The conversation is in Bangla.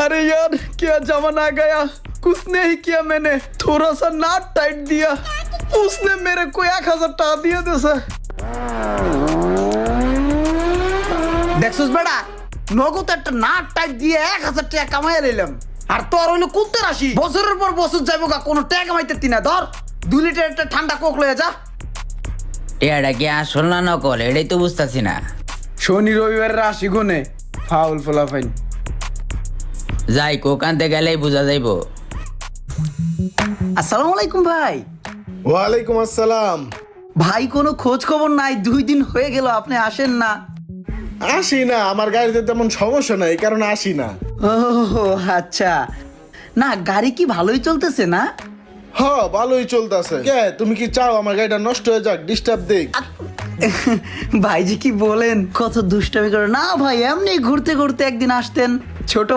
अरे यार क्या जमाना आ गया, कुछ नहीं किया मैंने, थोड़ा सा नाट टाइट दिया, उसने मेरे को 1000 টাকা দিয়ে দিয়েছে। দেখছস বেটা, নগদ একটা নাট টাইট দিয়ে 1000 টাকা কামাইয়া নিলাম, আর তোর হইলো কুত্তে রাশি, বছরের পর বছর যাইবো গা, কোনো টাকা কামাইতে তিনা। ধর 2 লিটার একটা ঠান্ডা কোক লয়ে যা। এটা কি আসল না নকল এটাই তো বুঝতেছি না। শনি রবিবার রাশি গুনে ফাউল ফলাফাইন। যাই কোক আনতে গেলেই বোঝা যাইব। আসসালামু আলাইকুম ভাই। ওয়ালাইকুম আসসালাম। ভাই কোনো খোঁজ খবর নাই, 2 দিন হয়ে গেল আপনি আসেন না। আসি না, আমার গাড়িতে তেমন সমস্যা নাই, এই কারণে আসি না। ও আচ্ছা, না গাড়ি কি ভালোই চলতেছে না? হ, ভালোই চলতেছে। কে, তুমি কি চাও আমার গাড়িটা নষ্ট হয়ে যাক, ডিস্টার্ব দেই? ভাইজি কি বলেন, কত দুষ্টামি করে। না ভাই, এমনি ঘুরতে ঘুরতে একদিন আসতেন, ছোট